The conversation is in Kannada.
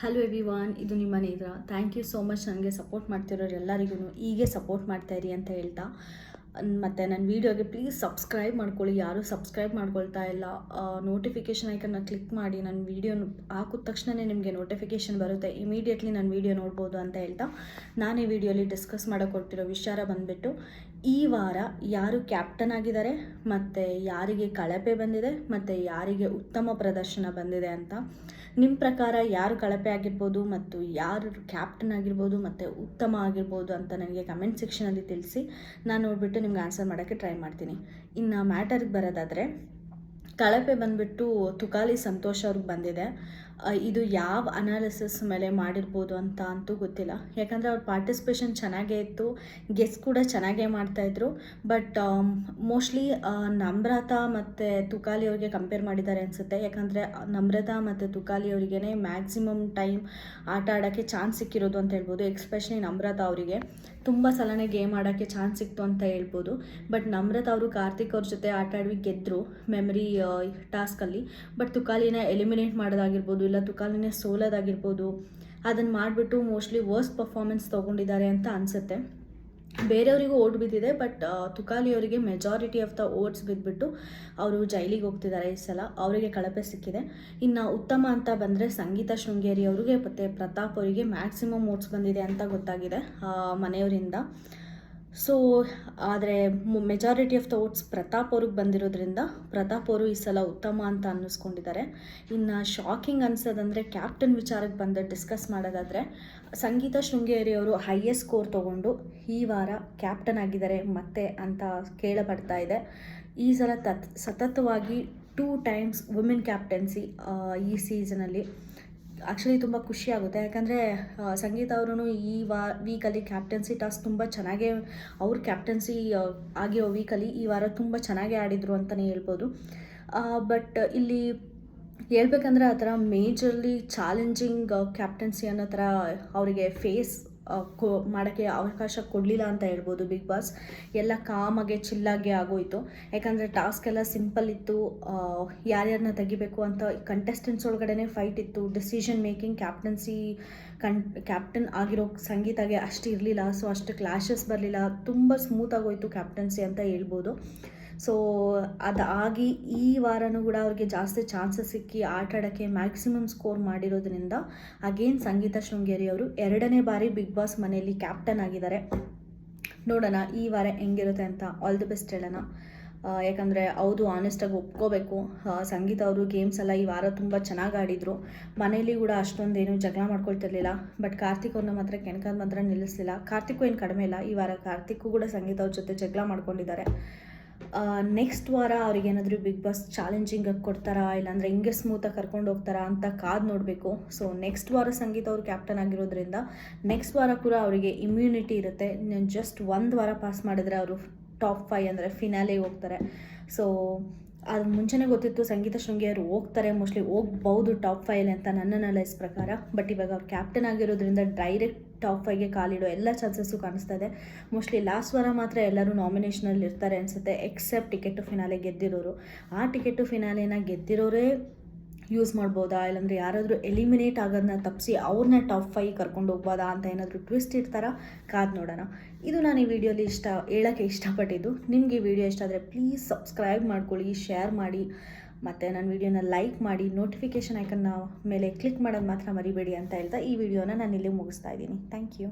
ಹಲೋ ಎವ್ರಿವಾನ್, ಇದು ನಿಮ್ಮ ನೇತ್ರ. ಥ್ಯಾಂಕ್ ಯು ಸೋ ಮಚ್ ನನಗೆ ಸಪೋರ್ಟ್ ಮಾಡ್ತಿರೋರು ಎಲ್ಲರಿಗೂ ಹೀಗೆ ಸಪೋರ್ಟ್ ಮಾಡ್ತಾಯಿರಿ ಅಂತ ಹೇಳ್ತಾ, ಮತ್ತು ನನ್ನ ವೀಡಿಯೋಗೆ ಪ್ಲೀಸ್ ಸಬ್ಸ್ಕ್ರೈಬ್ ಮಾಡ್ಕೊಳ್ಳಿ. ಯಾರೂ ಸಬ್ಸ್ಕ್ರೈಬ್ ಮಾಡ್ಕೊಳ್ತಾ ಇಲ್ಲ. ನೋಟಿಫಿಕೇಷನ್ ಐಕನ್ನ ಕ್ಲಿಕ್ ಮಾಡಿ. ನನ್ನ ವೀಡಿಯೋ ಹಾಕಿದ ತಕ್ಷಣವೇ ನಿಮಗೆ ನೋಟಿಫಿಕೇಷನ್ ಬರುತ್ತೆ. ಇಮಿಡಿಯೇಟ್ಲಿ ನನ್ನ ವೀಡಿಯೋ ನೋಡ್ಬೋದು ಅಂತ ಹೇಳ್ತಾ, ನಾನು ಈ ವಿಡಿಯೋಲಿ ಡಿಸ್ಕಸ್ ಮಾಡೋಕೊಟ್ಟಿರೋ ವಿಚಾರ ಬಂದುಬಿಟ್ಟು, ಈ ವಾರ ಯಾರು ಕ್ಯಾಪ್ಟನ್ ಆಗಿದ್ದಾರೆ ಮತ್ತು ಯಾರಿಗೆ ಕಳಪೆ ಬಂದಿದೆ ಮತ್ತು ಯಾರಿಗೆ ಉತ್ತಮ ಪ್ರದರ್ಶನ ಬಂದಿದೆ ಅಂತ. ನಿಮ್ಮ ಪ್ರಕಾರ ಯಾರು ಕಳಪೆ ಆಗಿರ್ಬೋದು ಮತ್ತು ಯಾರು ಕ್ಯಾಪ್ಟನ್ ಆಗಿರ್ಬೋದು ಮತ್ತು ಉತ್ತಮ ಆಗಿರ್ಬೋದು ಅಂತ ನನಗೆ ಕಮೆಂಟ್ ಸೆಕ್ಷನಲ್ಲಿ ತಿಳಿಸಿ. ನಾನು ನೋಡಿಬಿಟ್ಟು ನಿಮ್ಗೆ ಆನ್ಸರ್ ಮಾಡೋಕ್ಕೆ ಟ್ರೈ ಮಾಡ್ತೀನಿ. ಇನ್ನು ಮ್ಯಾಟರ್ಗೆ ಬರೋದಾದರೆ, ಕಳಪೆ ಬಂದುಬಿಟ್ಟು ತುಕಾಲಿ ಸಂತೋಷ್ ಅವ್ರಿಗೆ ಬಂದಿದೆ. ಇದು ಯಾವ ಅನಾಲಿಸಿಸ್ ಮೇಲೆ ಮಾಡಿರ್ಬೋದು ಅಂತ ಅಂತೂ ಗೊತ್ತಿಲ್ಲ. ಯಾಕಂದರೆ ಅವ್ರ ಪಾರ್ಟಿಸಿಪೇಷನ್ ಚೆನ್ನಾಗೇ ಇತ್ತು, ಗೆಸ್ ಕೂಡ ಚೆನ್ನಾಗೇ ಮಾಡ್ತಾಯಿದ್ರು. ಬಟ್ ಮೋಸ್ಟ್ಲಿ ನಮ್ರತಾ ಮತ್ತು ತುಕಾಲಿ ಅವ್ರಿಗೆ ಕಂಪೇರ್ ಮಾಡಿದ್ದಾರೆ ಅನಿಸುತ್ತೆ. ಯಾಕಂದರೆ ನಮ್ರತಾ ಮತ್ತು ತುಕಾಲಿ ಅವರಿಗೇ ಮ್ಯಾಕ್ಸಿಮಮ್ ಟೈಮ್ ಆಟ ಆಡೋಕ್ಕೆ ಚಾನ್ಸ್ ಸಿಕ್ಕಿರೋದು ಅಂತ ಹೇಳ್ಬೋದು. ಎಕ್ಸ್ಪೆಷಲಿ ನಮ್ರತಾ ಅವರಿಗೆ ತುಂಬ ಸಲನೇ ಗೇಮ್ ಆಡೋಕ್ಕೆ ಚಾನ್ಸ್ ಸಿಕ್ತು ಅಂತ ಹೇಳ್ಬೋದು. ಬಟ್ ನಮ್ರತಾ ಅವರು ಕಾರ್ತಿಕ್ ಅವ್ರ ಜೊತೆ ಆಟ ಆಡಿ ಗೆದ್ದರು ಮೆಮರಿ ಟಾಸ್ಕಲ್ಲಿ. ಬಟ್ ತುಕಾಲಿನ ಎಲಿಮಿನೇಟ್ ಮಾಡೋದಾಗಿರ್ಬೋದು, ಇಲ್ಲ ತುಕಾಲಿನೇ ಸೋಲೋದಾಗಿರ್ಬೋದು, ಅದನ್ನು ಮಾಡಿಬಿಟ್ಟು ಮೋಸ್ಟ್ಲಿ ವರ್ಸ್ಟ್ ಪರ್ಫಾರ್ಮೆನ್ಸ್ ತೊಗೊಂಡಿದ್ದಾರೆ ಅಂತ ಅನಿಸುತ್ತೆ. ಬೇರೆಯವರಿಗೂ ಓಟ್ ಬಿದ್ದಿದೆ, ಬಟ್ ತುಕಾಲಿ ಅವರಿಗೆ ಮೆಜಾರಿಟಿ ಆಫ್ ದ ಓಟ್ಸ್ ಬಿದ್ದುಬಿಟ್ಟು ಅವರು ಜೈಲಿಗೆ ಹೋಗ್ತಿದ್ದಾರೆ ಈ ಸಲ. ಅವರಿಗೆ ಕಳಪೆ ಸಿಕ್ಕಿದೆ. ಇನ್ನು ಉತ್ತಮ ಅಂತ ಬಂದರೆ ಸಂಗೀತ ಶೃಂಗೇರಿ ಅವರಿಗೆ ಮತ್ತು ಪ್ರತಾಪ್ ಅವರಿಗೆ ಮ್ಯಾಕ್ಸಿಮಮ್ ಓಟ್ಸ್ ಬಂದಿದೆ ಅಂತ ಗೊತ್ತಾಗಿದೆ ಮನೆಯವರಿಂದ. ಸೊ ಆದರೆ majority of the oats Pratap ಅವ್ರಿಗೆ ಬಂದಿರೋದ್ರಿಂದ ಪ್ರತಾಪ್ ಅವರು ಈ ಸಲ ಉತ್ತಮ ಅಂತ ಅನ್ನಿಸ್ಕೊಂಡಿದ್ದಾರೆ. ಇನ್ನು ಶಾಕಿಂಗ್ ಅನ್ಸೋದಂದರೆ ಕ್ಯಾಪ್ಟನ್ ವಿಚಾರಕ್ಕೆ ಬಂದು ಡಿಸ್ಕಸ್ ಮಾಡೋದಾದರೆ, ಸಂಗೀತ ಶೃಂಗೇರಿ ಅವರು ಹೈಯೆಸ್ಟ್ ಸ್ಕೋರ್ ತೊಗೊಂಡು ಈ ವಾರ ಕ್ಯಾಪ್ಟನ್ ಆಗಿದ್ದಾರೆ ಮತ್ತೆ ಅಂತ ಕೇಳಪಡ್ತಾ ಇದೆ. ಈ ಸಲ ಸತತವಾಗಿ 2 ಟೈಮ್ಸ್ ವುಮೆನ್ ಕ್ಯಾಪ್ಟನ್ಸಿ ಈ ಸೀಸನಲ್ಲಿ. ಆ್ಯಕ್ಚುಲಿ ತುಂಬ ಖುಷಿಯಾಗುತ್ತೆ. ಯಾಕಂದರೆ ಸಂಗೀತ ಅವರು ಈ ವೀಕಲ್ಲಿ ಕ್ಯಾಪ್ಟನ್ಸಿ ಟಾಸ್ಕ್ ತುಂಬ ಚೆನ್ನಾಗೇ, ಅವ್ರ ಕ್ಯಾಪ್ಟನ್ಸಿ ಆಗಿರೋ ವೀಕಲ್ಲಿ ಈ ವಾರ ತುಂಬ ಚೆನ್ನಾಗೇ ಆಡಿದರು ಅಂತಲೇ ಹೇಳ್ಬೋದು. ಬಟ್ ಇಲ್ಲಿ ಹೇಳ್ಬೇಕಂದ್ರೆ ಆ ಥರ ಮೇಜರ್ಲಿ ಚಾಲೆಂಜಿಂಗ್ ಕ್ಯಾಪ್ಟನ್ಸಿ ಅನ್ನೋ ಥರ ಅವರಿಗೆ ಫೇಸ್ ಮಾಡೋಕ್ಕೆ ಅವಕಾಶ ಕೊಡಲಿಲ್ಲ ಅಂತ ಹೇಳ್ಬೋದು ಬಿಗ್ ಬಾಸ್. ಎಲ್ಲ ಕಾಮಾಗೆ ಚಿಲ್ಲಾಗೆ ಆಗೋಯಿತು. ಯಾಕಂದರೆ ಟಾಸ್ಕ್ ಎಲ್ಲ ಸಿಂಪಲ್ ಇತ್ತು. ಯಾರ್ಯಾರನ್ನ ತೆಗಿಬೇಕು ಅಂತ ಕಂಟೆಸ್ಟೆಂಟ್ಸ್ ಒಳಗಡೆ ಫೈಟ್ ಇತ್ತು. ಡಿಸಿಷನ್ ಮೇಕಿಂಗ್ ಕ್ಯಾಪ್ಟನ್ ಆಗಿರೋ ಸಂಗೀತಾಗೆ ಅಷ್ಟು ಇರಲಿಲ್ಲ. ಸೊ ಅಷ್ಟು ಕ್ಲಾಶಸ್ ಬರಲಿಲ್ಲ. ತುಂಬ ಸ್ಮೂತಾಗೋಯಿತು ಕ್ಯಾಪ್ಟನ್ಸಿ ಅಂತ ಹೇಳ್ಬೋದು. ಸೊ ಅದಾಗಿ ಈ ವಾರನೂ ಕೂಡ ಅವ್ರಿಗೆ ಜಾಸ್ತಿ ಚಾನ್ಸಸ್ ಸಿಕ್ಕಿ ಆಟ ಆಡೋಕ್ಕೆ ಮ್ಯಾಕ್ಸಿಮಮ್ ಸ್ಕೋರ್ ಮಾಡಿರೋದ್ರಿಂದ ಅಗೇನ್ ಸಂಗೀತ ಶೃಂಗೇರಿ ಅವರು 2ನೇ ಬಾರಿ ಬಿಗ್ ಬಾಸ್ ಮನೆಯಲ್ಲಿ ಕ್ಯಾಪ್ಟನ್ ಆಗಿದ್ದಾರೆ. ನೋಡೋಣ ಈ ವಾರ ಹೆಂಗಿರುತ್ತೆ ಅಂತ. ಆಲ್ ದಿ ಬೆಸ್ಟ್ ಹೇಳೋಣ. ಯಾಕಂದರೆ ಹೌದು, ಆನೆಸ್ಟಾಗಿ ಒಪ್ಕೋಬೇಕು, ಸಂಗೀತ ಅವರು ಗೇಮ್ಸ್ ಎಲ್ಲ ಈ ವಾರ ತುಂಬ ಚೆನ್ನಾಗಿ ಆಡಿದರು. ಮನೇಲಿ ಕೂಡ ಅಷ್ಟೊಂದೇನು ಜಗಳ ಮಾಡ್ಕೊಳ್ತಿರ್ಲಿಲ್ಲ. ಬಟ್ ಕಾರ್ತಿಕ್ ಅವ್ರನ್ನ ಮಾತ್ರ ಕೆಣಕೋದು ಮಾತ್ರ ನಿಲ್ಲಿಸಲಿಲ್ಲ. ಕಾರ್ತಿಕ್ಕು ಏನು ಕಡಿಮೆ ಇಲ್ಲ. ಈ ವಾರ ಕಾರ್ತಿಕ್ಕು ಕೂಡ ಸಂಗೀತ ಅವ್ರ ಜೊತೆ ಜಗಳ ಮಾಡ್ಕೊಂಡಿದ್ದಾರೆ. ನೆಕ್ಸ್ಟ್ ವಾರ ಅವ್ರಿಗೇನಾದರೂ ಬಿಗ್ ಬಾಸ್ ಚಾಲೆಂಜಿಂಗಾಗಿ ಕೊಡ್ತಾರಾ, ಇಲ್ಲಾಂದರೆ ಹಿಂಗೆ ಸ್ಮೂತಾಗಿ ಕರ್ಕೊಂಡು ಹೋಗ್ತಾರಾ ಅಂತ ಕಾದು ನೋಡಬೇಕು. ಸೊ ನೆಕ್ಸ್ಟ್ ವಾರ ಸಂಗೀತ ಅವರು ಕ್ಯಾಪ್ಟನ್ ಆಗಿರೋದ್ರಿಂದ ನೆಕ್ಸ್ಟ್ ವಾರ ಕೂಡ ಅವರಿಗೆ ಇಮ್ಯುನಿಟಿ ಇರುತ್ತೆ. ಜಸ್ಟ್ 1 ವಾರ ಪಾಸ್ ಮಾಡಿದ್ರೆ ಅವರು ಟಾಪ್ 5 ಅಂದರೆ ಫಿನಾಲೆಗೆ ಹೋಗ್ತಾರೆ. ಸೊ ಅದು ಮುಂಚೆನೇ ಗೊತ್ತಿತ್ತು ಸಂಗೀತ ಶೃಂಗೇರಿ ಹೋಗ್ತಾರೆ, ಮೋಸ್ಟ್ಲಿ ಹೋಗ್ಬೋದು ಟಾಪ್ 5 ಅಂತ ನನ್ನ ಅನಲೈಸ್ ಪ್ರಕಾರ. ಬಟ್ ಇವಾಗ ಅವ್ರು ಕ್ಯಾಪ್ಟನ್ ಆಗಿರೋದ್ರಿಂದ ಡೈರೆಕ್ಟ್ ಟಾಪ್ 5ಗೆ ಕಾಲಿಡೋ ಎಲ್ಲ ಚಾನ್ಸಸ್ಸು ಕಾಣಿಸ್ತಾ ಇದೆ. ಮೋಸ್ಟ್ಲಿ ಲಾಸ್ಟ್ ವಾರ ಮಾತ್ರ ಎಲ್ಲರೂ ನಾಮಿನೇಷನಲ್ಲಿ ಇರ್ತಾರೆ ಅನಿಸುತ್ತೆ, ಎಕ್ಸೆಪ್ಟ್ ಟಿಕೆಟ್ ಟು ಫಿನಾಲೆ ಗೆದ್ದಿರೋರು. ಆ ಟಿಕೆಟ್ ಟು ಫಿನಾಲೆನ ಗೆದ್ದಿರೋರೇ ಯೂಸ್ ಮಾಡ್ಬೋದಾ, ಇಲ್ಲಾಂದರೆ ಯಾರಾದರೂ ಎಲಿಮಿನೇಟ್ ಆಗೋದನ್ನ ತಪ್ಪಿಸಿ ಅವ್ರನ್ನ ಟಾಪ್ 5 ಕರ್ಕೊಂಡು ಹೋಗ್ಬೋದಾ ಅಂತ ಏನಾದರೂ ಟ್ವಿಸ್ಟ್ ಇರ್ತಾರಾ, ಕಾದು ನೋಡೋಣ. ಇದು ನಾನು ಈ ವಿಡಿಯೋಲಿ ಹೇಳೋಕ್ಕೆ ಇಷ್ಟಪಟ್ಟಿದ್ದು. ನಿಮಗೆ ಈ ವಿಡಿಯೋ ಇಷ್ಟ ಆದರೆ ಪ್ಲೀಸ್ ಸಬ್ಸ್ಕ್ರೈಬ್ ಮಾಡ್ಕೊಳ್ಳಿ, ಶೇರ್ ಮಾಡಿ, ಮತ್ತು ನನ್ನ ವಿಡಿಯೋನ ಲೈಕ್ ಮಾಡಿ, ನೋಟಿಫಿಕೇಷನ್ ಐಕನ್ನ ಮೇಲೆ ಕ್ಲಿಕ್ ಮಾಡೋದು ಮಾತ್ರ ಮರಿಬೇಡಿ ಅಂತ ಹೇಳ್ತಾ ಈ ವಿಡಿಯೋನ ನಾನು ಇಲ್ಲಿ ಮುಗಿಸ್ತಾ ಇದ್ದೀನಿ. Thank you.